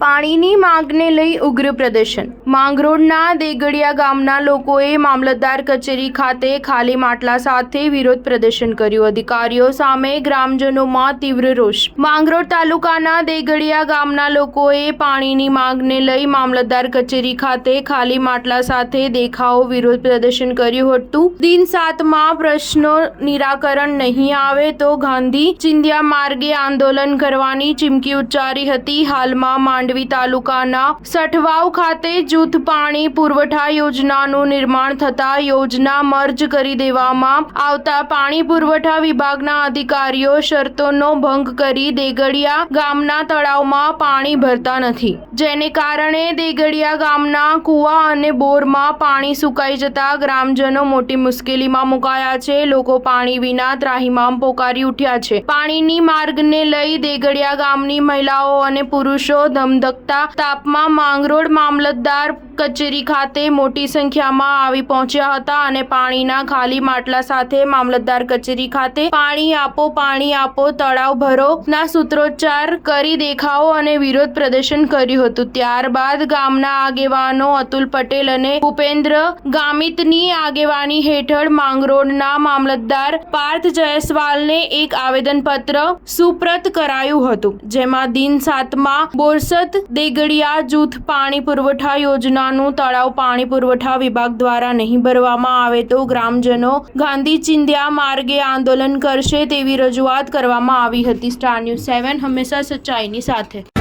પાણીની માંગને લઈ ઉગ્ર પ્રદર્શન। માંગરોળના દેગડિયા ગામના લોકોએ મામલતદાર કચેરી ખાતે ખાલી માટલા સાથે વિરોધ પ્રદર્શન કર્યું। અધિકારીઓ સામે ગ્રામજનોમાં તીવ્ર રોષ। માંગરોળ તાલુકાના દેગડિયા ગામના લોકોએ પાણીની માંગને લઈ મામલતદાર કચેરી ખાતે ખાલી માટલા સાથે દેખાવો વિરોધ પ્રદર્શન કર્યું હતું। દિન 7માં પ્રશ્નો નિરાકરણ નહીં આવે તો ગાંધી ચિંધ્યા માર્ગે આંદોલન કરવાની ચીમકી ઉચ્ચારી હતી। હાલમાં માંડવી તાલુકાના સઠવાવ ખાતે જૂથ પાણી પુરવઠા યોજનાનું નિર્માણ થતા યોજના મર્જ કરી દેવામાં આવતા પાણી પુરવઠા વિભાગના અધિકારીઓ શરતોનો ભંગ કરી દેગડિયા ગામના તળાવમાં પાણી ભરતા નથી, જેને કારણે દેગડિયા ગામના કુવા અને બોરમાં પાણી સુકાઈ જતા ગ્રામજનો મોટી મુશ્કેલીમાં મુકાયા છે। લોકો પાણી વિના ત્રાહિમામ પોકારી ઉઠ્યા છે। પાણીની માર્ગને લઈ દેગડિયા ગામની મહિલાઓ અને પુરુષો ધમધકતા તાપમાં માંગરોળ મામલતદાર કચેરી ખાતે મોટી સંખ્યામાં આવી પહોંચ્યા હતા અને પાણીના ખાલી માટલા સાથે મામલતદાર કચેરી ખાતે પાણી આપો તળાવ ભરો ના સૂત્રોચ્ચાર કરી દેખાવો અને વિરોધ પ્રદર્શન કર્યું હતું। ત્યારબાદ ગામના આગેવાનો અતુલ પટેલ અને ભૂપેન્દ્ર ગામિતની આગેવાની હેઠળ માંગરોળના મામલતદાર પાર્થ જયસ્વાલને એક આવેદનપત્ર સુપ્રત કરાયું હતું, જેમાં દિન 7માં બોરસદ દેગડિયા જૂથ પાણી પુરવઠા યોજનાનું તળાવ પાણી પુરવઠા વિભાગ દ્વારા નહીં ભરવામાં આવે તો ગ્રામજનો ગાંધી ચિંધ્યા માર્ગે આંદોલન કરશે તેવી રજૂઆત કરવામાં આવી હતી। સ્ટાર ન્યૂઝ 7 હંમેશા સચ્ચાઈની સાથે।